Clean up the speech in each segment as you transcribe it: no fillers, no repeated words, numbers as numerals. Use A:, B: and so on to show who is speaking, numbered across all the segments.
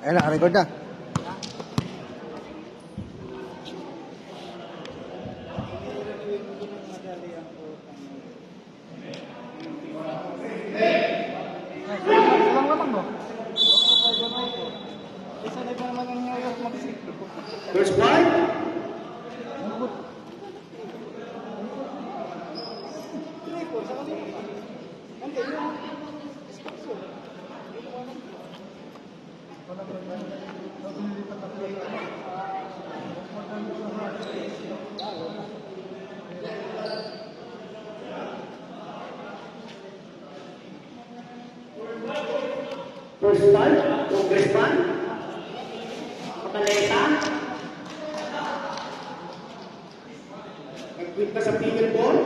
A: Ayan, naka-record na.
B: First point. First point, Congressman. Kapaleta. Nag-quit ka sa pigil ball.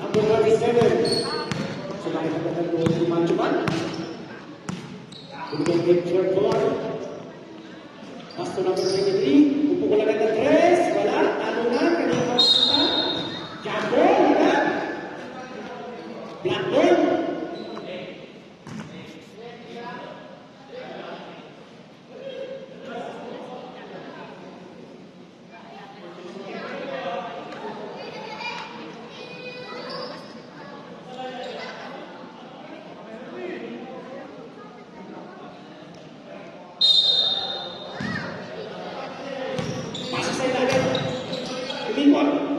B: Number 37. So nakikita ko si Manchuman. Binigay game short ball. Pass to number 23. Upo ko lang ng 3. Wala. Ano na? Kanina pa sa Jumbo. Wala. Black ball.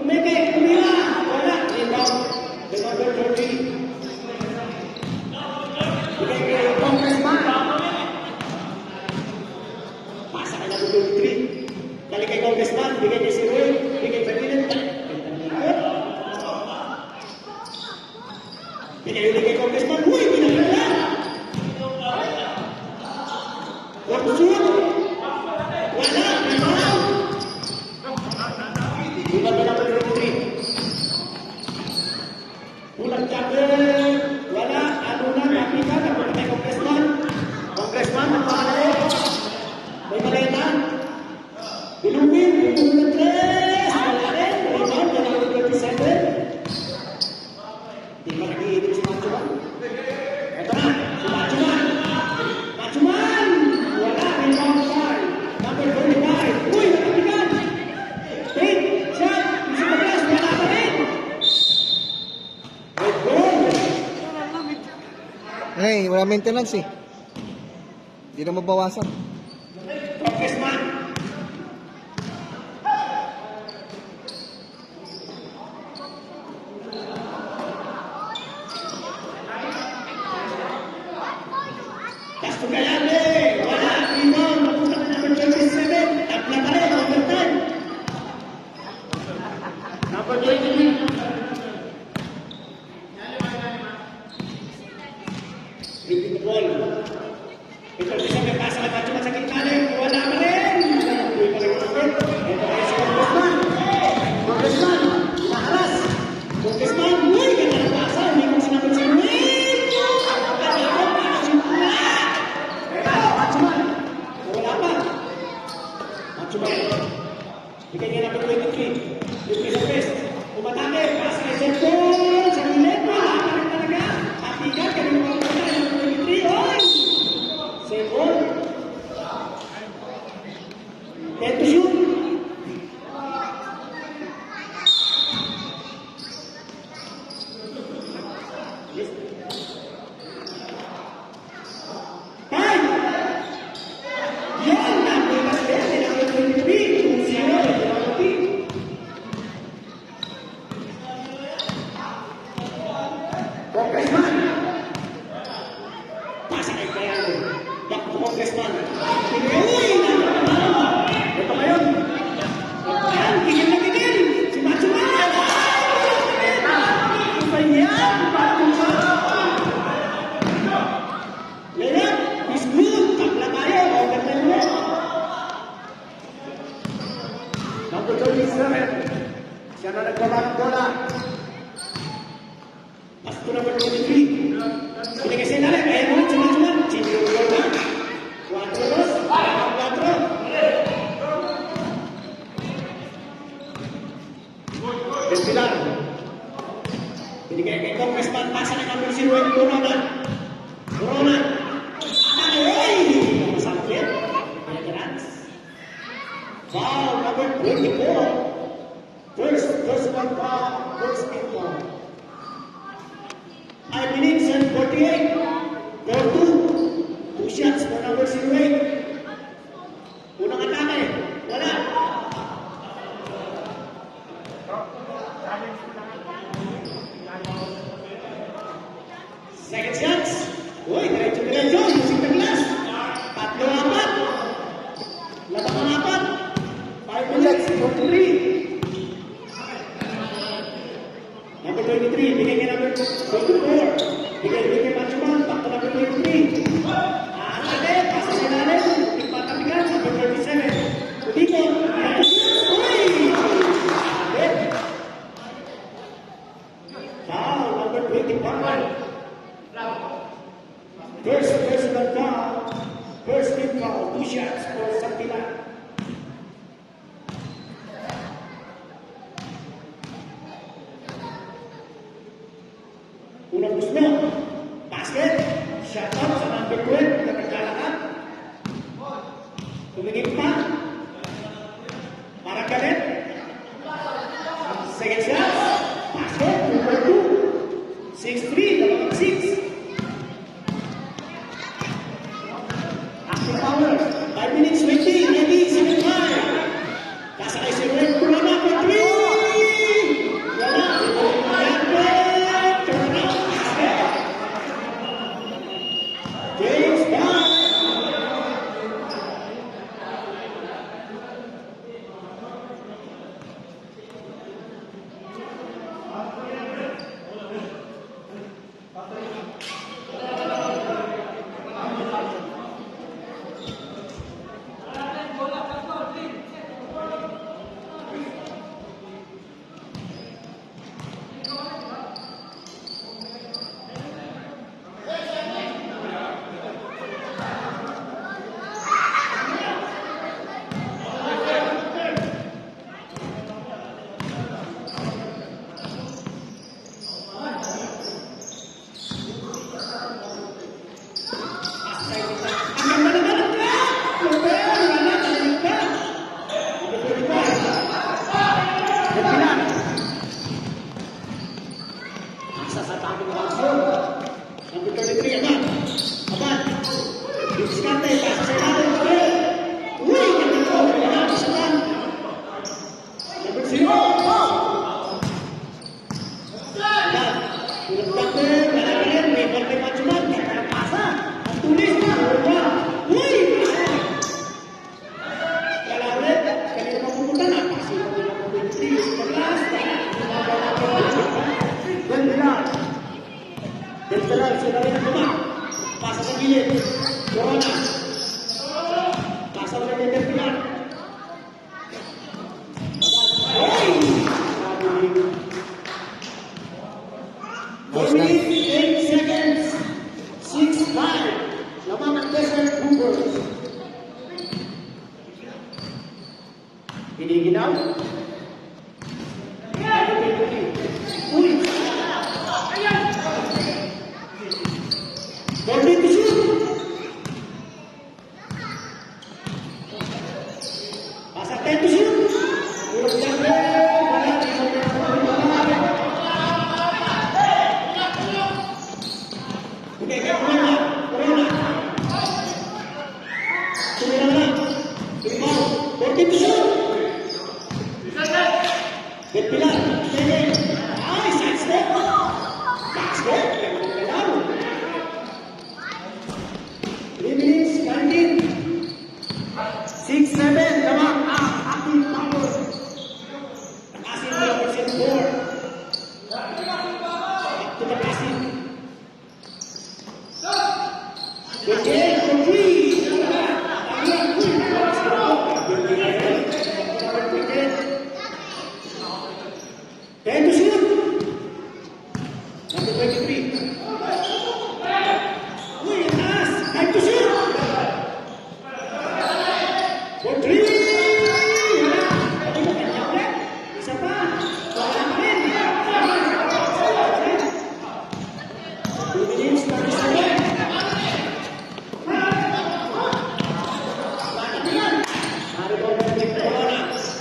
B: Umeke, umila, wala, rebound, the number 30. Bigay kay Congressman. Pasa kay number 23. Dali kay Congressman, bigay kay si Roy, bigay kay Ferdinand. Bigay kay Congressman, huy, binagala. What to shoot? Wala, rebound. Bulan na number 23. Bulan Jagger. Wala. Ano na? Napika. Napunta kay Congressman. Congressman, magpakalayo. May maleta. Bilubin. Bilubin ng 3. Wala rin. Rebound na number 27. Di ba nag-iitin si Manchuman? Ito na. Si Manchuman. Manchuman. Wala. Rebound 5. Number 45. Uy! Nakapigan.
A: Hey, wala maintenance eh. Hindi na mabawasan.
B: Congressman. Gasto Galande. Wala. Rebound. Napunta ka number 27. Tapla pa rin. Overtime. Number 23. Repeat ball. Ito isa may pasa ka sa gitna rin. Wala pa rin. Uy, palang kapit. Ito ay si Congressman. Congressman. Naharas. Congressman. Uy, ganda na pasa. Hindi ko sinabot si Win. Manchuman. Wala pa. Manchuman. Bigay niya number 23. Yung isa best. Umatake. Pasa kay Serpon. Sa ulit. Wala pa rin talaga. Hatigan. Kanina mga Second. Then to shoot. Time. Yan. Number 23. 2-0. Congressman. Pasa kay Kayano. Congressman. Uy! Ito ngayon. Number 27. Siya na nagbaba ng bola. Pass to number 23. Binigay sa ilalim. Kaya mo rin, sumat-sumat. Change yung bola. 4-2. 4. Despilar. Binigay kay Congressman. Pasa na number 0. Corona. Corona. Ay! Masakit. Foul number 24. Personal foul, first team foul. 5 minutes and 48. Go to. 2 shots for number 08. Unang atake. Wala. Second shots. Uy, diretso-diretso. Using the glass. 3-4. Labang ang 4. 5 minutes, 43. Number 23, bigay kay number 24. Bigay Manchuman, back to number 23. Atake, pasa sa ilalim. Ipatapigan sa number 37. Udiko. Uy! Foul, number 25. First personal foul. First team foul. 2 shots for Santilan. Unang gusto. Basket. Shot out sa number 12 na naglalakad. Tumingin pa. Parang galit. Second shot. Basket. Number 2. 6-3. Dalawang 6. Active power. 5 minutes 20. Ready. 7-5. Kasakay si Red. Corona for 3. Wala. James Bond. Pasa sa gilid. Corona. Pasa ulit yung Despilar.
A: Nice, nice.
B: 8 seconds. 6-5. Lamang ang Desert Cougars. Hiniginaw. Uy! Golden to shoot! Pasa 10 to shoot! Urok lang okay, Corona. Tumira lang. Rebound. 14 to shoot! Despilar. Ay, side step! Basket! 3 minutes, 19. 6-7, lamang ang active power. Takasin mo yung percent 4. Back to the passing. 28 for 3. Number 28.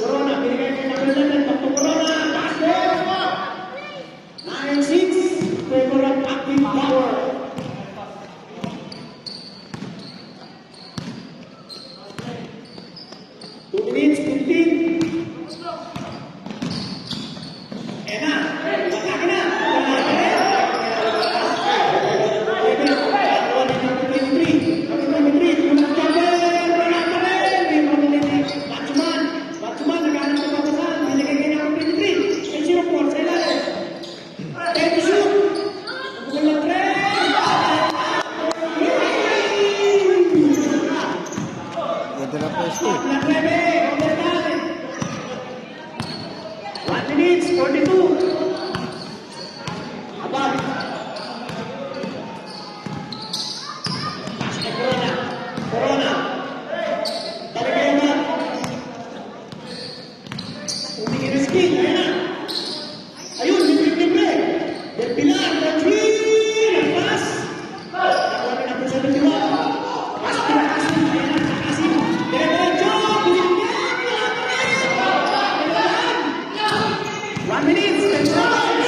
B: Corona, binigay kay number 11, Dr. Corona, basket! 9-6, favor of Active Power. Two minutes, 15. Ena, matake na.
A: Ganda na pwesto eh.
B: 1 minute, 42. Abang. Basket Corona. Corona. Balik kayo ba? Umingin na skin. Ayan na. Ayun, libre. Del Pilar, the three. Nagpas. Nakuha ka na po sa dalawa. Basket na Kasim. Ayan na, sa Kasim. Diretso. Binigyan. 1 minute, 10 seconds.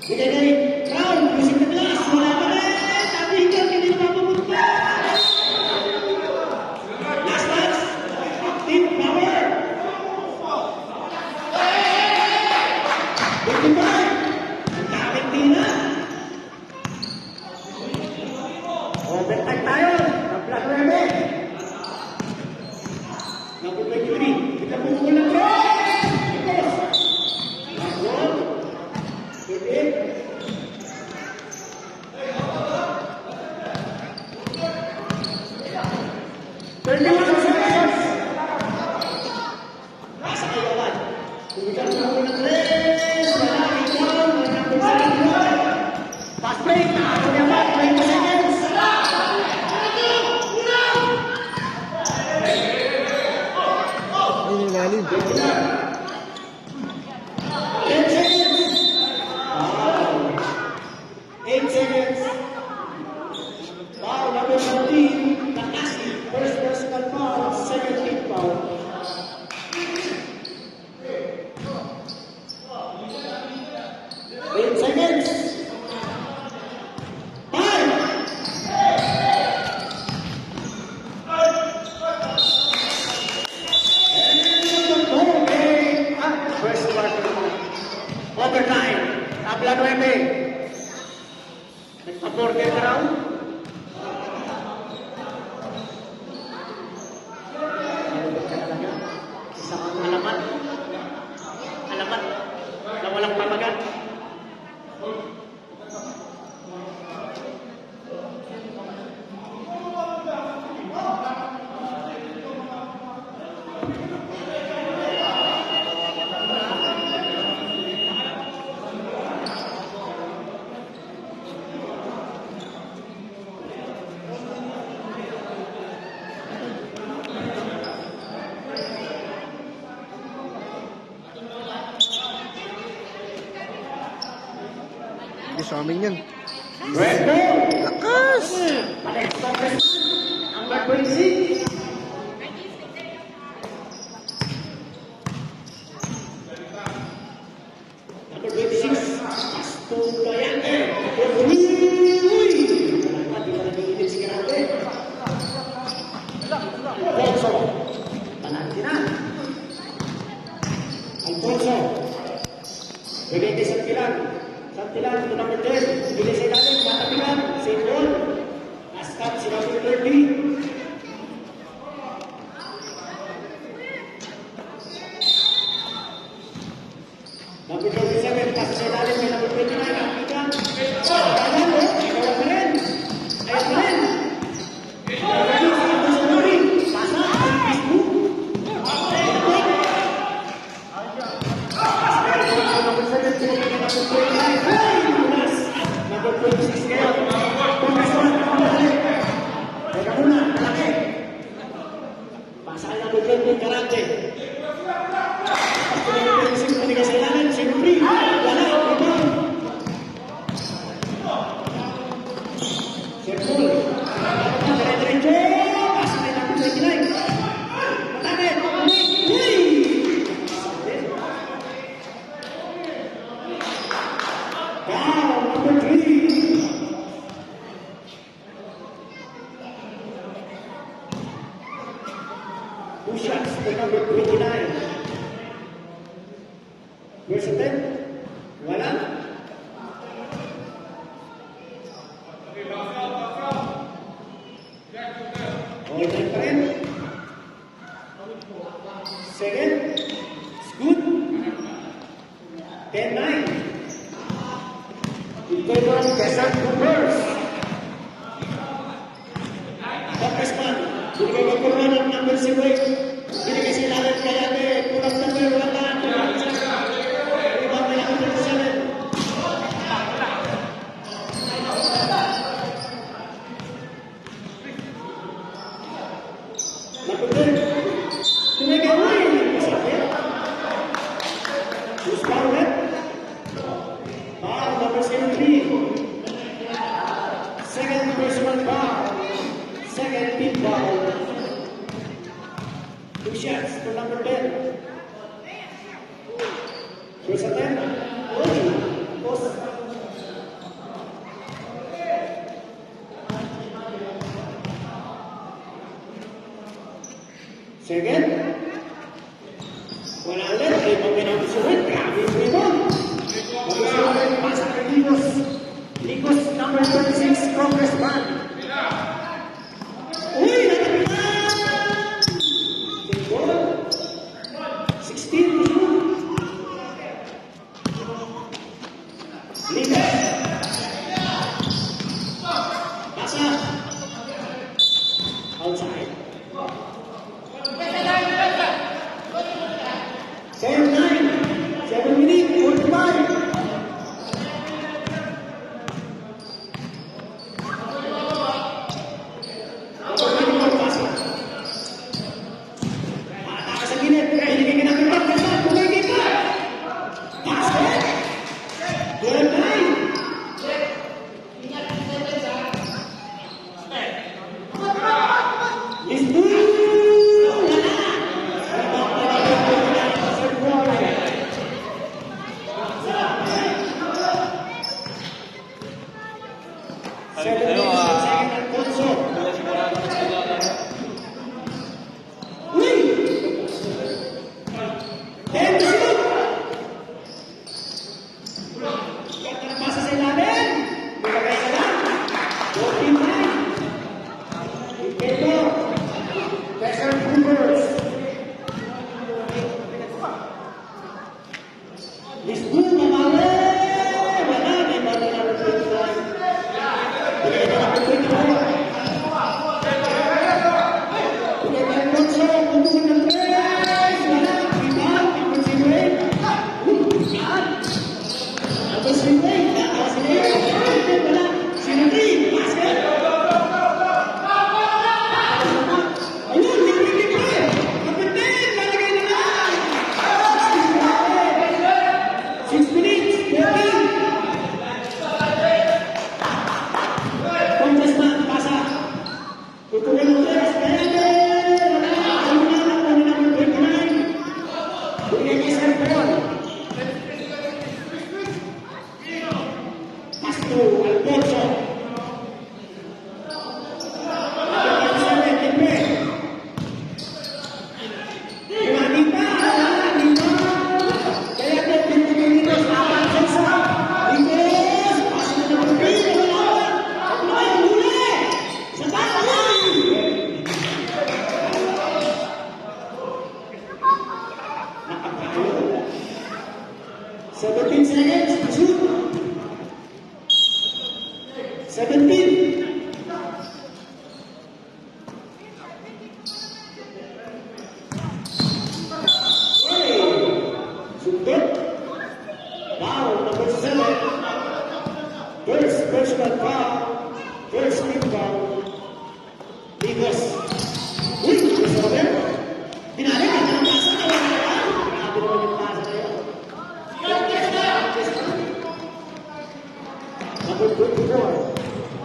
B: Bigay na rin. Crown, music na glass. Wala pa rin. Sabi hinggan, hindi na mapupunta. Last touch. Active Power. 55. Ang daming tira. Overtime tayo. Naplas 9. Number 23. Kita pumukul ng Fast break, nakakot niya pa, 20 seconds.
A: Ayun yung lalim.
B: 10 seconds. 8 seconds. Foul number 14, Nakasi. First personal foul, second team foul. 8 seconds. 5. First quarter. Overtime. Tabla 9. Nagpa-border round. Isang alamat. Alamat na walang pamagat.
A: Hindi sa amin yan.
B: Red ball.
A: Lakas!
B: Alex Congressman. Number 26. Number 26. Pasto Dayante. Uy! Di ba nag-iinit si Grande? Alfonso. Pananti na. Alfonso. Bigay kay Santilan. Santilan to number 10. Bigay sa ilalim. Matapigan. Same ball. Last cut si number 30. Number 27. Pass sa ilalim kay number 29. Matapigan. Ayan o. Ikaw pa rin. Ayan pa rin. Ayan pa rin. Sa Nuri. Pasa. Facebook. Number 7. Number 26 kayo. Congressman. Teka muna. Malaki. Pasa kay number 20. Karate. Pasa number 26. Paniga sa ilalim. Siyempre. Wala. Rebound. Siyempre. Dire-diretso. Pasa kay number 29. Matake. 2 shots to number 29. First attempt. Wala. All time pa rin. Second. It's good. 10-9. In favor of Quezon Cougars. Congressman, binigay ko po ng number 0. Binigay sila rin kaya pulang number 1 na. Ibang may number 7. Nakutin. Tumigay mo yun. Masakit. Who's foul net? Foul number 73. Second personal foul. Second team foul. 2 shots to number 10. First attempt. Post. Second. Wala ulit. Ay pagpinapisulit. Grabe yung limon. Pagpisulit. Pasa kay Ligos. Ligos number 36. Congressman. Uy! Natapitan! Goal. 16 to shoot. Ligos. Pasa. Outside. 7 minutes, 45.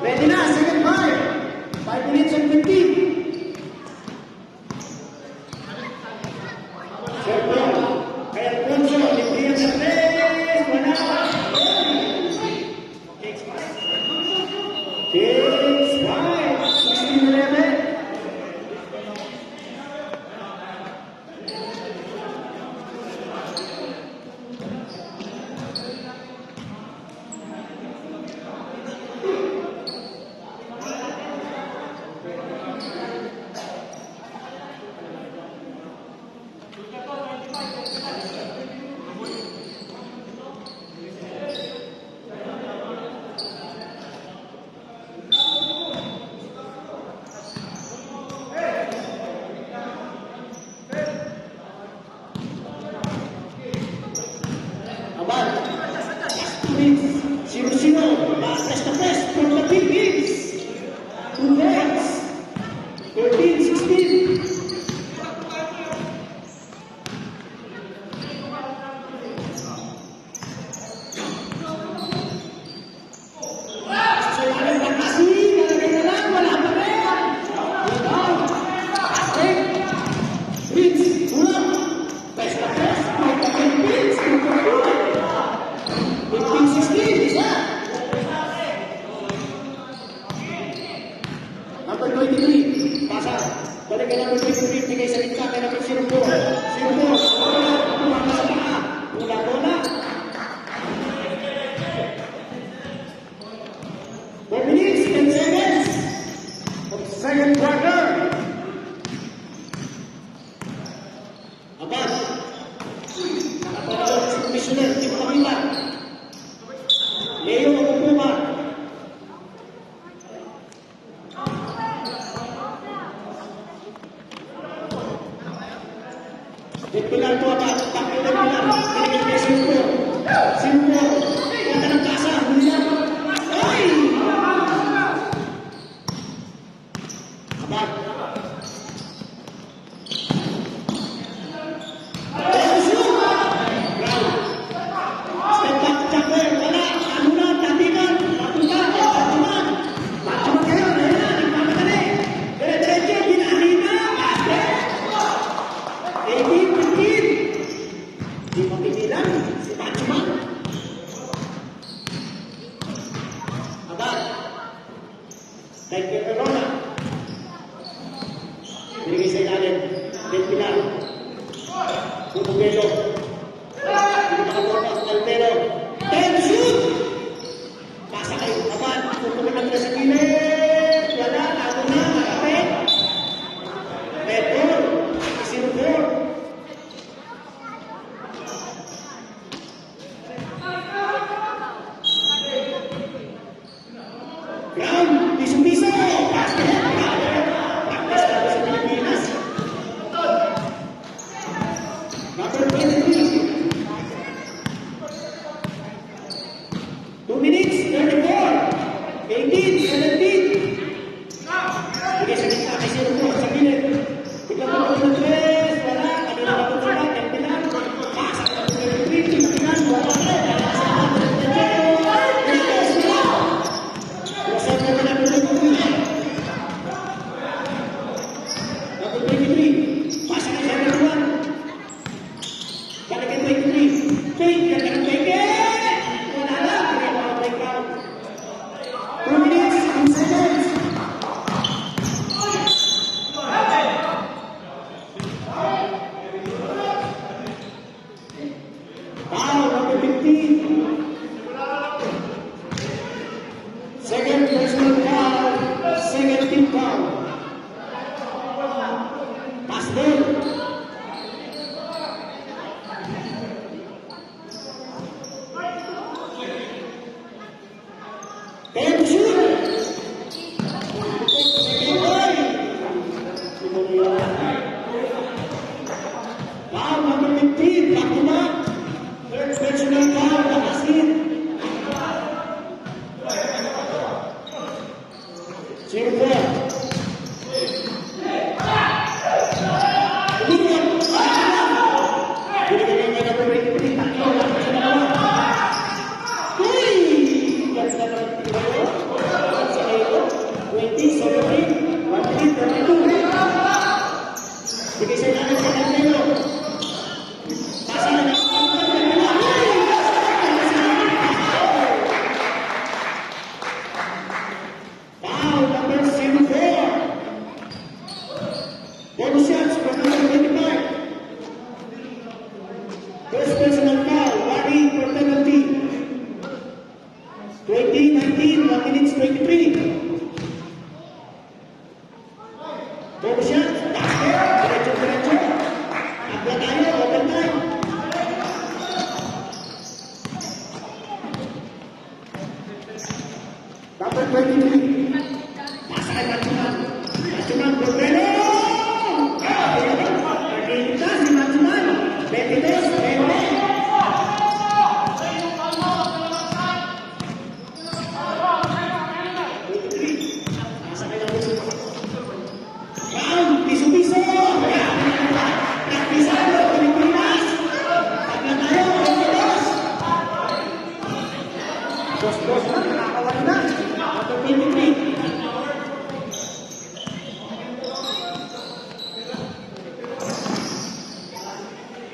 B: Ready na, second 5. 5 minutes and 15. Sergio, kay Alfonso, Librian sa 3. Wala. Takes 5. 16-11. Abad. Nakapagod si Commissioner Tim Pamila. Leo Opuma. Pilar po Abad. Takbo ng Pilar. Pinigil kay Simpo. Simpo. Punta ng kasa. Huli lang. Ay! Abad. Thank you, Corona. Binigay sa ilalim. Del Pilar. Bubugelo. Hindi makabola. Altero. Ten shoot! Pasa kayo. Abad. Tutuloy natin sa gilid. Wala. Ako na. Malapit. Red ball. Sinubor. Ground. Piso-piso. Basket. Practice natin sa Pilipinas. Number 23. 2 minutes, 34. 18, 17. Bigay sa gitna kay Sino sa gilid. Bigla po ng tres. Wala. Kanina na po sila. Tempilan. Pasa ka po ng 3. Tempilan. Wala. Second personal foul, second team foul. Pass ball. Ten shoot. Foul number 15, back to back. Third personal foul, Bakasin. Simpo. Binigyan niya ng number 23. Tatlo lang sa dalawa. Uy! Ganda naman ito. Sa kayo. 20, 17, 1, 32. Bigay sa namin sa Nagmelo. Pasa na ng foul number 74. Bonus shots from number 25. First personal foul, warning for penalty. 20-19, 1 minutes 23. Bonus shots, basket, diretso. Abla tayo, overtime. Number 23. Pasa kay Matsuman. Matsuman, Bordelo! Pagkita si Matsuman. 22, 20. Pasa kay Matsuman. Round, piso-piso. Praktisado, Pilipinas. Pagla tayo, 22. Dos na, nakakawala na. Number 23.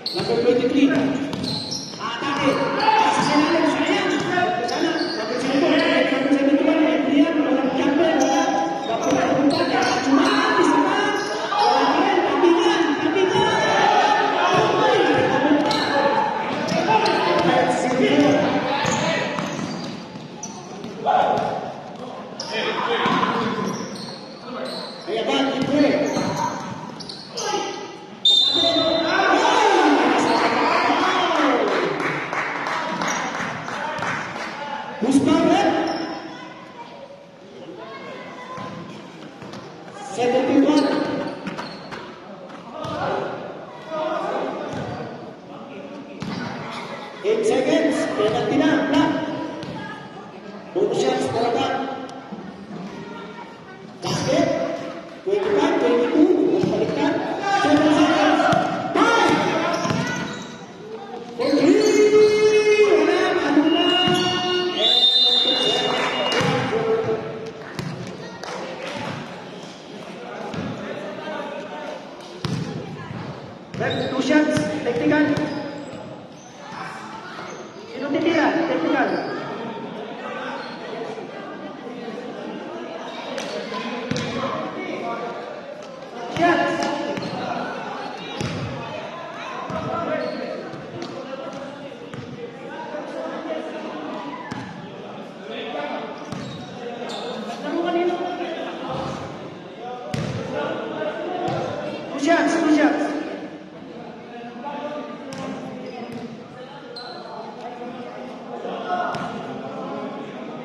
B: Number 23. Atake. Pasa sa lalim. Sayang. Sana. Number 7. Number 71. Adrian. Walang jumper. Bakit na punta? Cuma. Isa pa. Wala pa rin. Tabigan. Kaya ba? Ito eh. 8 seconds. Penalty na. Block. Bonus shots talaga. Basket. 25, 22. Mas baliktad. 7 seconds. 5! For 3! Wala. Ano na? Left, 2 shots. Technical. Sino titira? Technical. Shots. Laro kanino? 2 shots, 2 shots.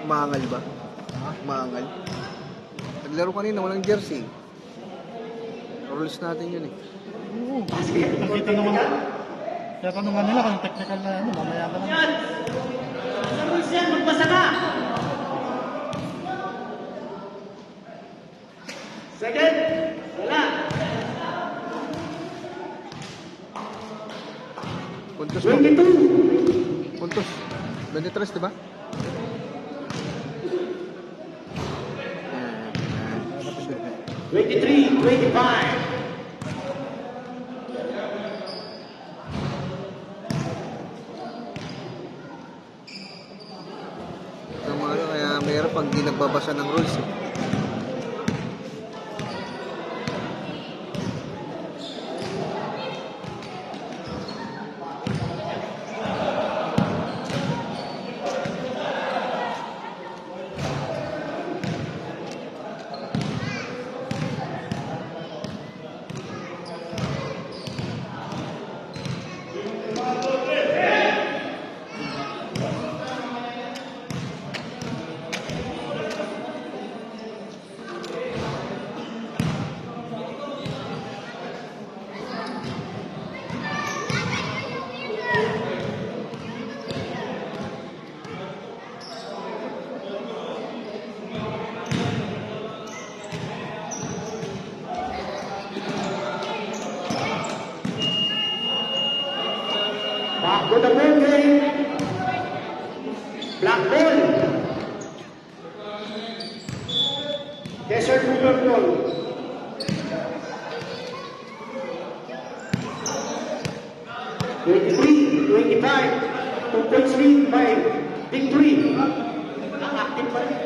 A: Maangal ba? Maangal. Naglaro kanina, walang jersey. Rules natin yun eh.
C: Oo. Nakita naman. Kaya tanungan nila kung technical na ano, mamaya ka naman.
B: Yan! Sa rules yan, magbasa ka! Second, wala.
A: Puntos po.
B: 22.
A: Puntos. 23, di ba? Yan.
B: 23, 25.
A: Ang mga ano, kaya mayroon pag di nagbabasa ng rules eh. Back to the ball game. Black ball. Desert River ball. (23, 25). 2 points lead by Victory. Ang active pa rin.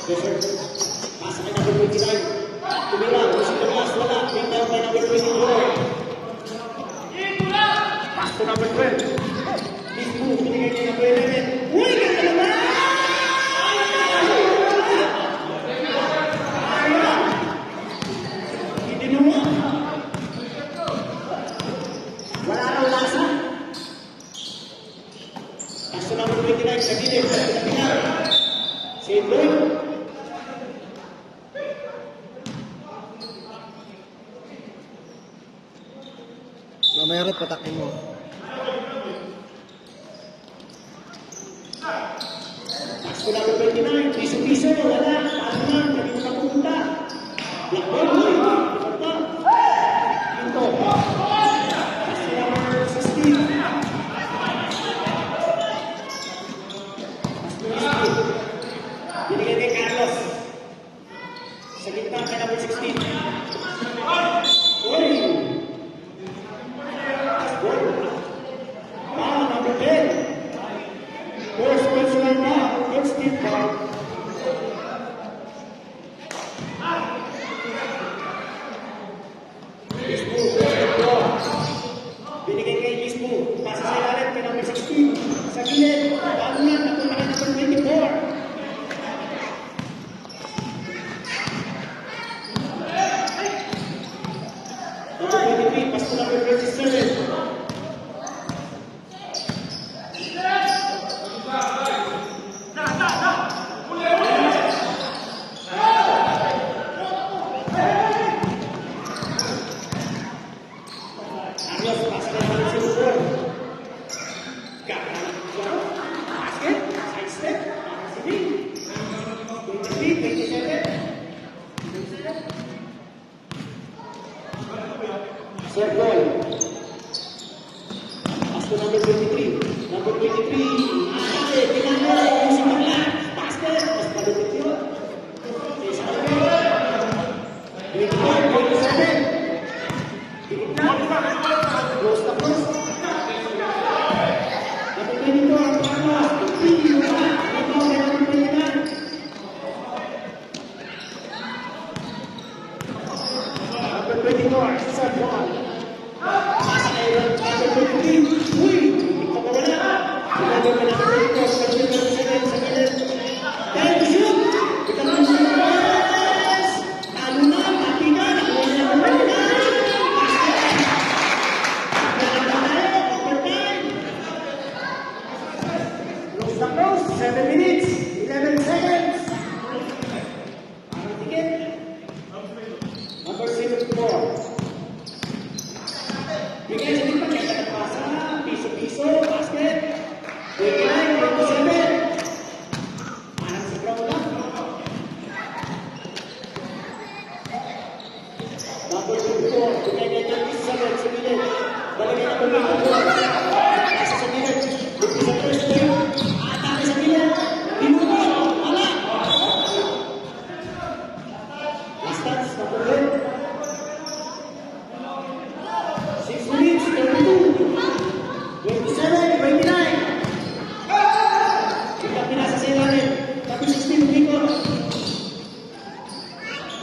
A: Desert. Pasa kay number 29. Tumira. Usip ng pass. Wala. Bring down by number 24. Pass to number 12. This move. Binigay niya number 11. Uy! Ganda naman! Hindi naman. Wala raw lasa. Pass to number 29. Sa gilid. Sa pinag. Save Lloyd. Mamaya rin patakin mo.
B: Pass to number 29. Piso-piso. Wala. Paano man. Hindi mo napupunta. Black ball. Uy. Ito. Ito. Pass to number 16. Pass to 16. Binigay kay Carlos. Sa gitna kay number 16. Uy. Pass ball. Number 10. First personal foul. First team foul. Bispo, binigay kay Bispo. Pasa sa ilalim kay number 16. Sa gilid. Paano na? Napunta kay number 24. Number 23. Pass to number 27.
A: to number 23. Number 23. Ay, pinanay. Yung si Maglan. Basket. Mas palupit yun. Okay, sa kapit. 24, 27. Dikit lang. Close na close. Number 24. Carlos. 15. Yung wala. Ito, may number 29. Number 24. Sir Juan. Pasa kay number 15. Uy! Ikaw pa wala. Ikaw pa number 24. Number 27. Sa gilid. Kaya to shoot. Ikaw pa shoot. Yes! Talo na. Pati na. Nakuha na number 29. Basket. Naganda tayo. Overtime. Close na close. 7 minutes. 11 seconds. Ang ticket. Number 74. Bigay sa din pagkita ng pasa. Piso-piso. Basket. 29, 27. Anak sa ground lang. Number 24. Bigay niya ng 27 sa gilid. Balik niya ng 24. Pasa sa gilid. Bigay sa first game. Atake sa gilid. Binubol. Wala. Last touch. Number 1. 6 minutes, 32, 27, 29. Kita pinasa sa ilalim. Tapi 16 umikot.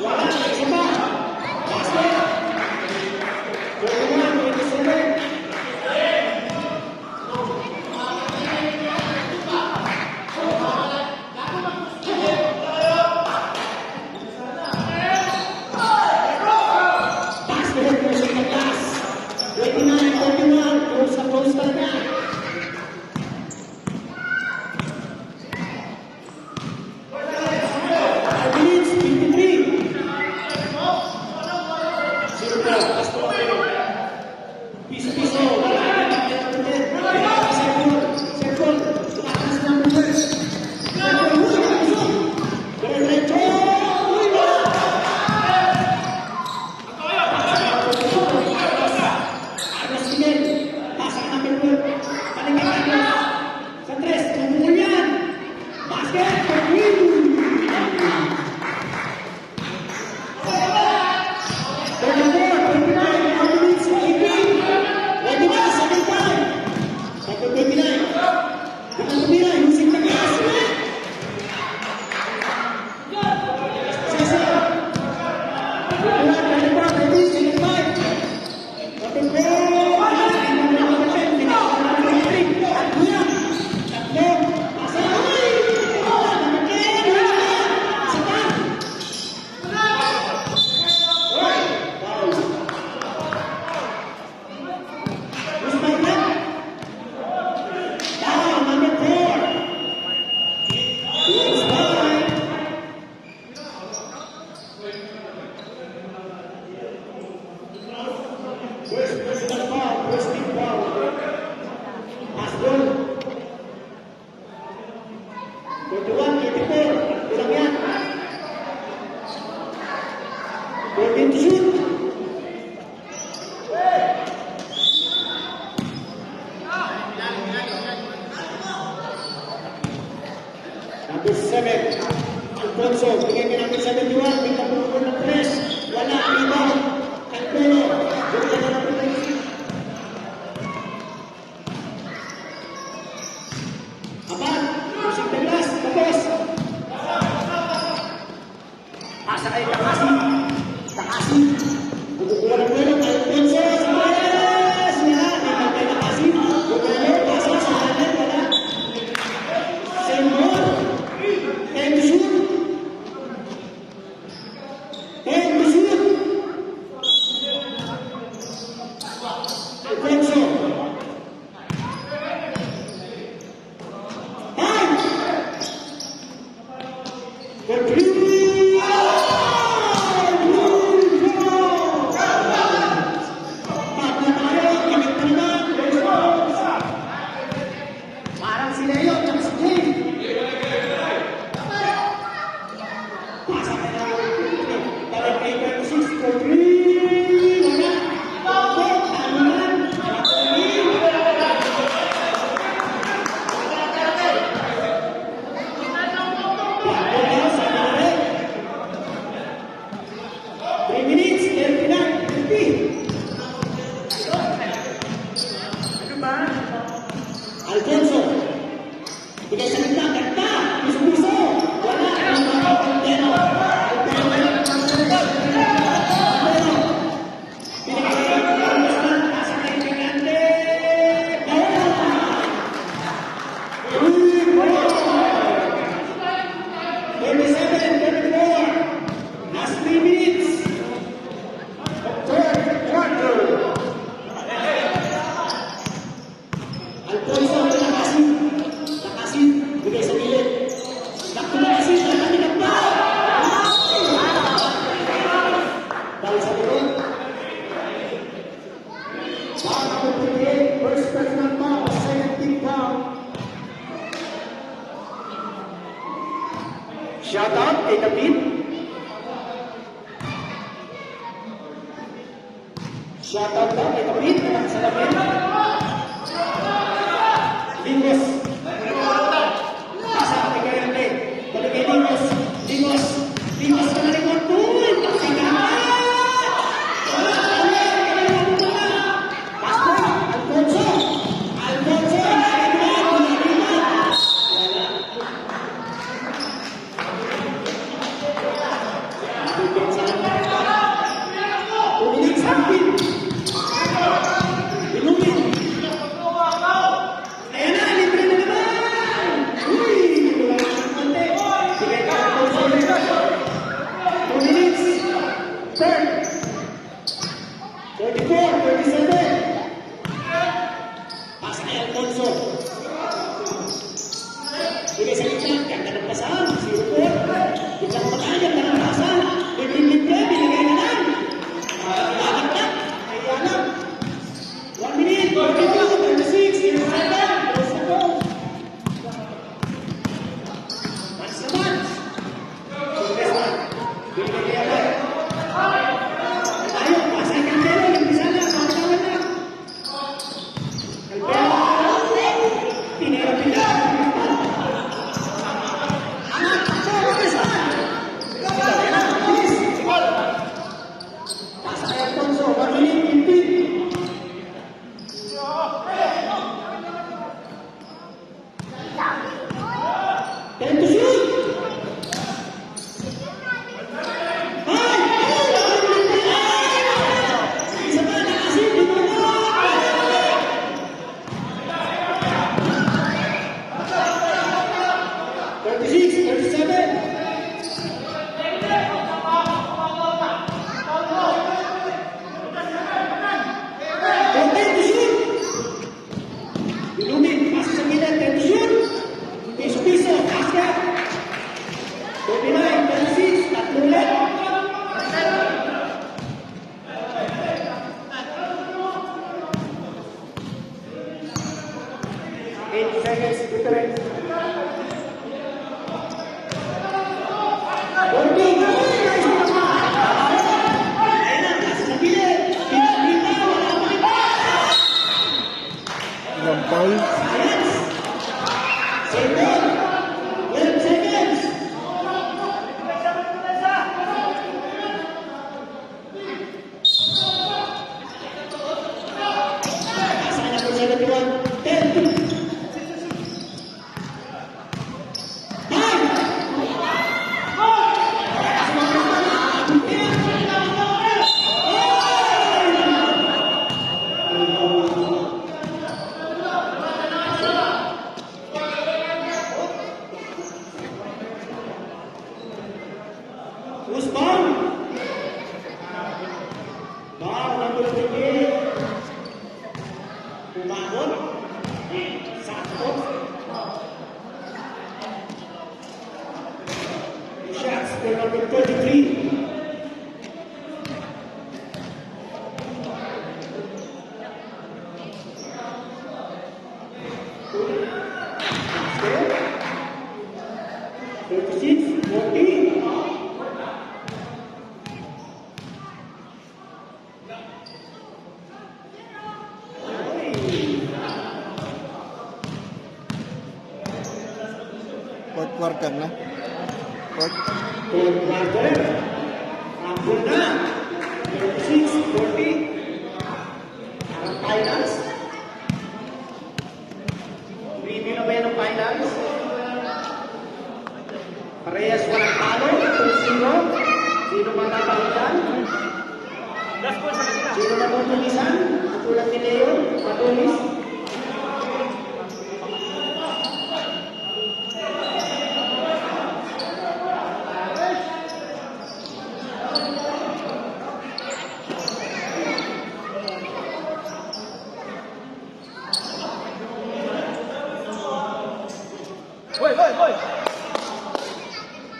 A: Wala, isa pa. Basket. 21, 27. Basket, music na class. 29, 41, close na close talaga. Five minutes, 53. Zero po, basta po kayo. Piso-piso, wala. Second, tumakas na number 1. Diretso! Uy, wala! Carlos Miguel, pasa ka ng Pedro. Balik ka Carlos. Sa 3, tumulong yan. Basket, win! 34, 29, 1 minutes, 18. Ready na, second time. Number 29. Nakang tumira, using the gas. Cesar. Number 24, ready, second time. Number 4. To shoot. Number 7, Alfonso, bigay ka number 71, bigla po ng press, wala, rebound, Campelo, bigla ka number 26. Apat, using the glass, tapos. Pasa kay Takasi. Takasi. Bugula ng pwede, Alfonso, sa press, wala, bigla kay Takasi. Bugula, pasa sa halit, wala. Same ball. And shoot.
B: Alfonso, lakasin. Lakasin, bigay sa gilid. Nakto lakasin, lakasin pa. Dahil sa likod. Back to 28, first personal foul, second team foul. Shut out, kay David. Shut out daw kay David, sa David. Lingos. Pasa kay Garante. Balik kay Lingos. Lingos. Lingos ka na rin mo. Uy! Pagsigahan! Alfonso! Alfonso! Tuminig sa akin! Inumin! Ayan na! Libre na naman! Uy! Wala na ng konti! Sige ka! Alfonso! 2 minutes! Third! 34, 37! Pasa kay Alfonso! Bigay sa gitna! Ganda ng pasahan! 0-4! Gitna ng patahan! Ganda ng pasahan! Libre-libre! Binigay na lang! Bakit na? Kaya lang! 1 minute! 42! 36! 37! Close na go! Match na match! Success na! Binigay kaya ba? Tayo! Pasa kay Campero! Limpisa na! Pagkawan na! Campero! Pinera-pinera! Pasa kay Alfonso, 1 minute, 15. Time to shoot! Isa pa, nakasin, di mo na! 36, 37. Time to shoot! Inumin, pasa sa gilid, time to shoot! Piso-piso, basket! 29, 26, tatlong ulit! Eight seconds difference. Working! Nice one! Ayan na, pasa sa gilid! Pinakita, wala pa rin!
C: Ilang foul?
B: Science! Save it! 12 seconds! Pasa na po 71, 10. 5. Who's bomb? Bomb, number 38. Umabot. Sakto. Shots for number 33. Thirty-six, 40.
C: Fourth quarter na. Fourth.
B: Fourth quarter. Ampun na. 36, 40. Ang finals. Review na ba yan ng finals? Parehas walang talo. 2-0. Sino matatalunan? Sino matutulisan? Katulad ni Leo. Matulis.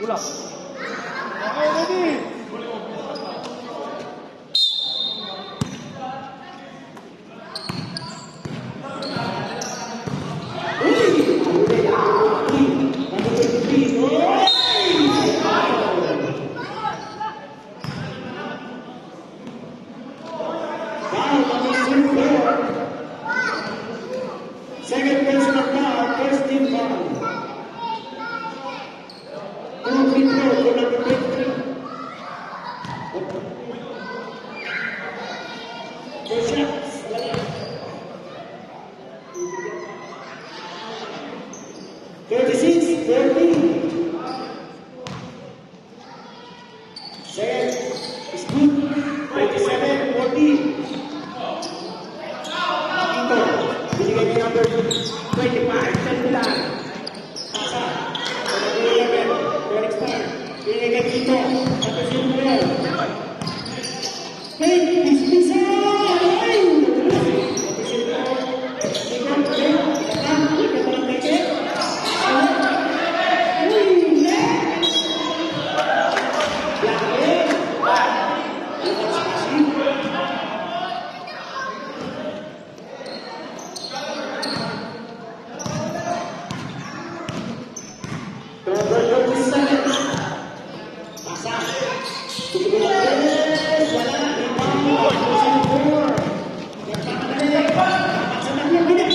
C: Ulap. Okay, ready.
A: Second personal foul, first team foul. Free throw for number 23. Two shots. Wala. 36-13. Second is good. 27-14. Ito, binigay ni number 25, Sandulan. Pasa. Number 11, Felix Star. Binigay kay Tito. Number 0. Hey, Pisa! Ay! Number 0. Tito, okay. Ikatan. Ikatan ng peke. Uy, net! Laki. Ikatan sa kasi. Number 37. Pasa. Tugulis. Wala. Rebound. Number 04. Nagpapadali. Pasa na niya. Binig.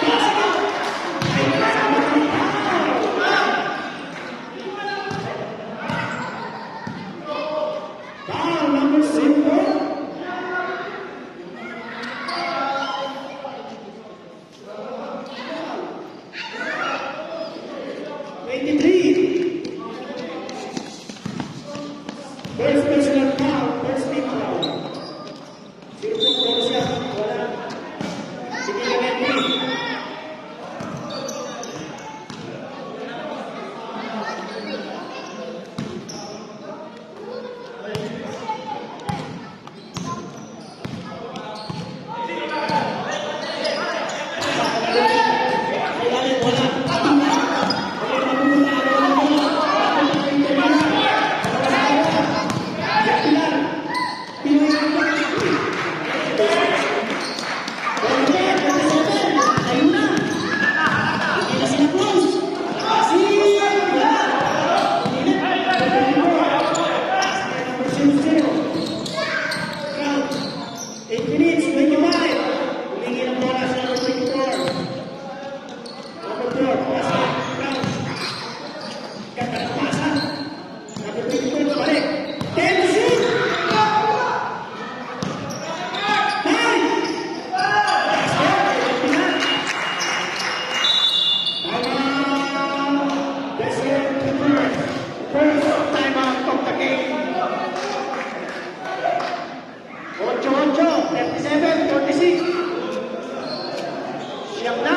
A: Pasa. Ay, kasama ng foul. Foul number 5. First personal foul, first team foul. Zero po po siya, wala. Sige na Henry. Kailangan wala. First time out of the game. 8-8, 37-46. Siyam na.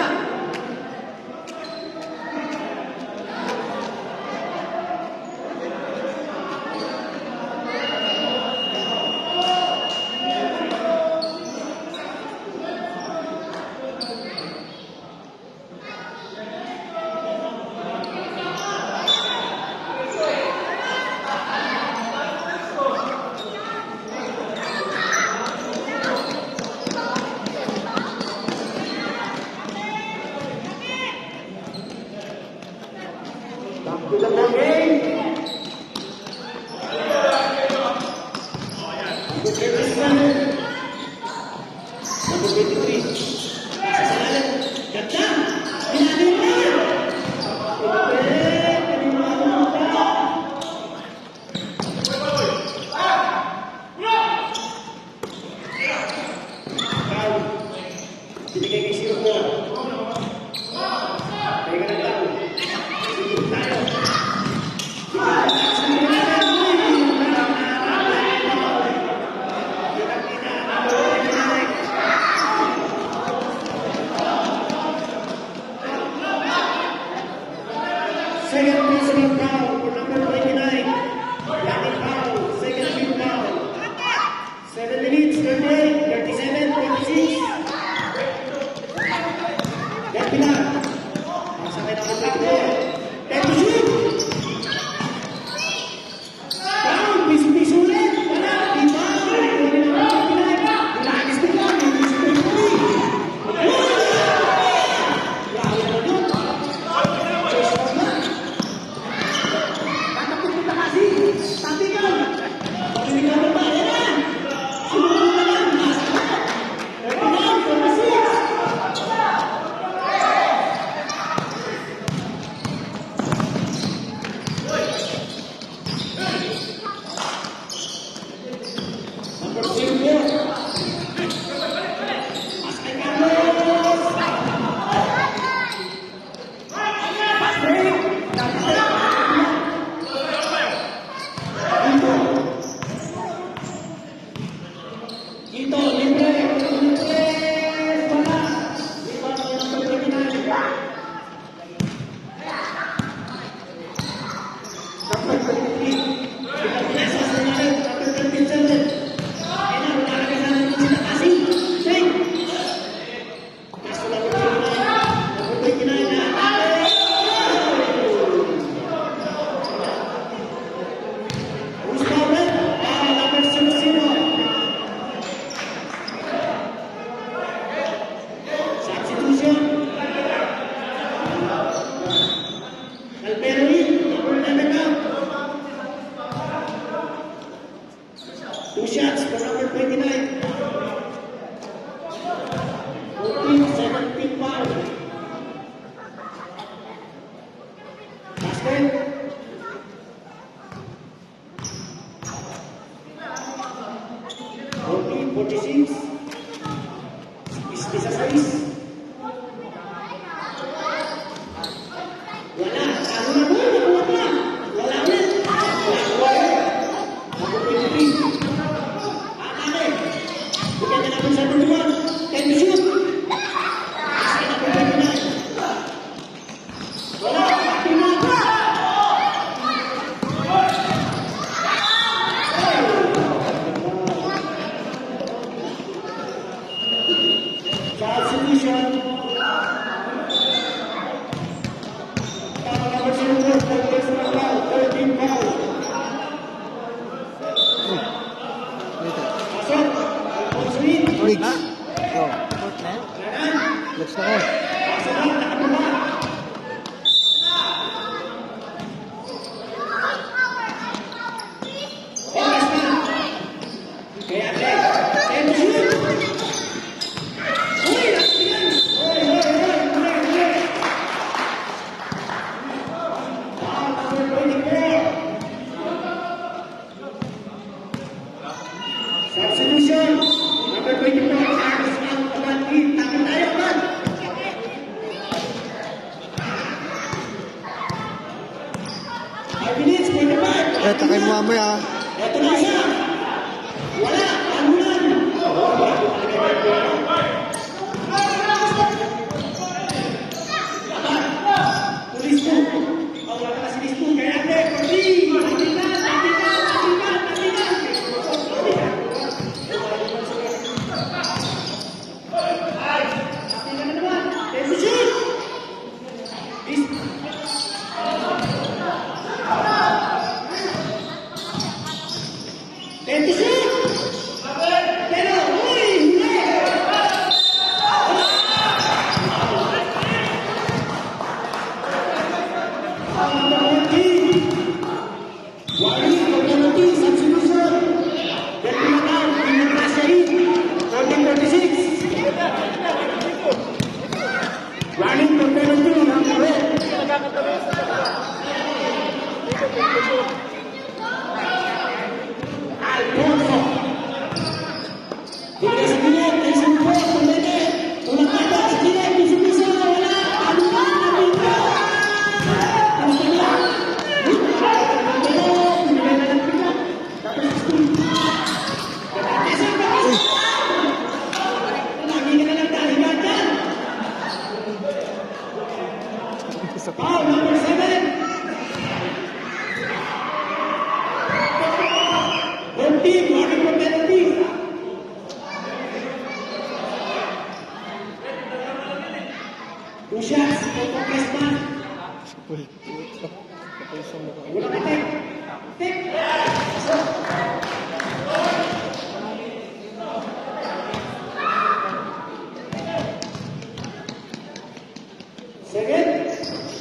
A: Back to the ball game. Number 37. Number 23. Sasalalan. Ganda! Pinagin na! Foul. Binigay kay Sir Paul. Teka na daw. Second personal foul for number 29. Latin foul. Second team foul. 7 minutes, 38, 37, 26. Yan Pilar. Masakay na ang takbo. 10 to shoot.
C: Ayos na ko.
B: Pasok na, nakatuma. Oras na. Kaya Tek, and shoot! Uy, nakatigan! Uy! Number 24. Substitution. Number 24, Carlos Alcabanti. Takot tayo, man! 5 minutes, 25.
C: Eh, takay mo mamaya.
B: Ito na isa. Wala. Anulan. Pulis mo. Wala ka si Listo. Kaya ate, pati. Matinan. Matinan na naman. Let's shoot. Let's shoot. Pero, uy, huli. Running for penalty, number 8. Alfonso. Tiga sembilan, tension four, pembeda. Ulang ada, sembilan, bisa-bisa, wala. Anulan, Nabila. Oh, number 7. Home team, running for penalty. Two shots, for pressman.
C: Uy, kapay isang mukha.
B: Wala ka, Tek. Tek. Second,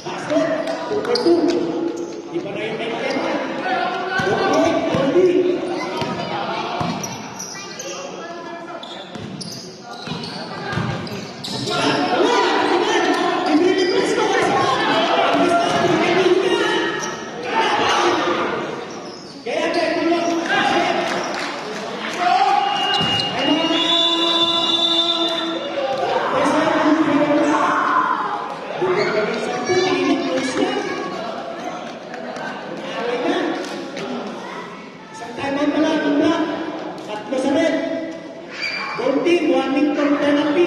B: basket, number 2. Di pa na yung may kalenta. Okay, penalty. Washington penalty.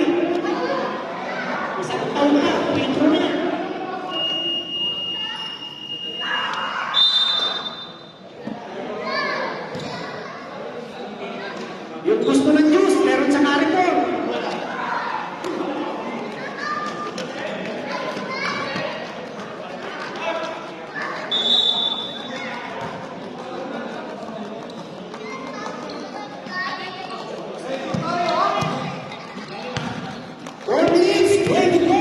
B: Isang taon na, intro na. Yung gusto ng juice, meron sa Carrefour. Four minutes, 24.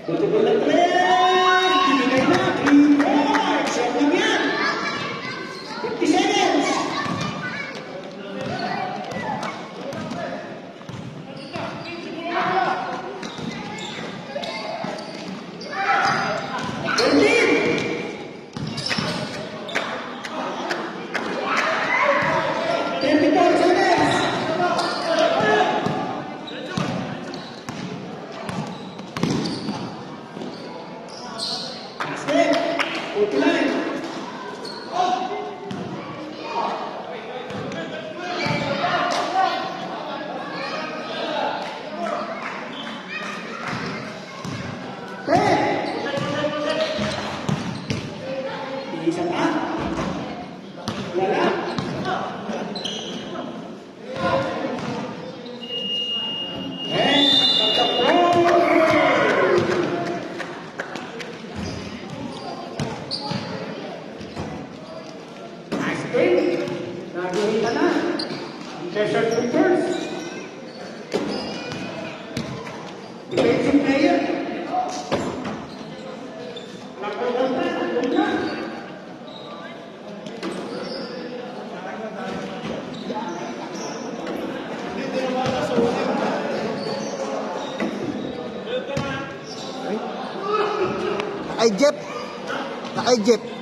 B: Tutupin ng 3. Binigay na. 3 points. Yan lang yan. 50 seconds. Isa pa? Wala? Nice game. Nagawin ka na. Desert Troopers. Defensive player. Nakulang na.
D: Naka-Jeep. Naka-Jeep.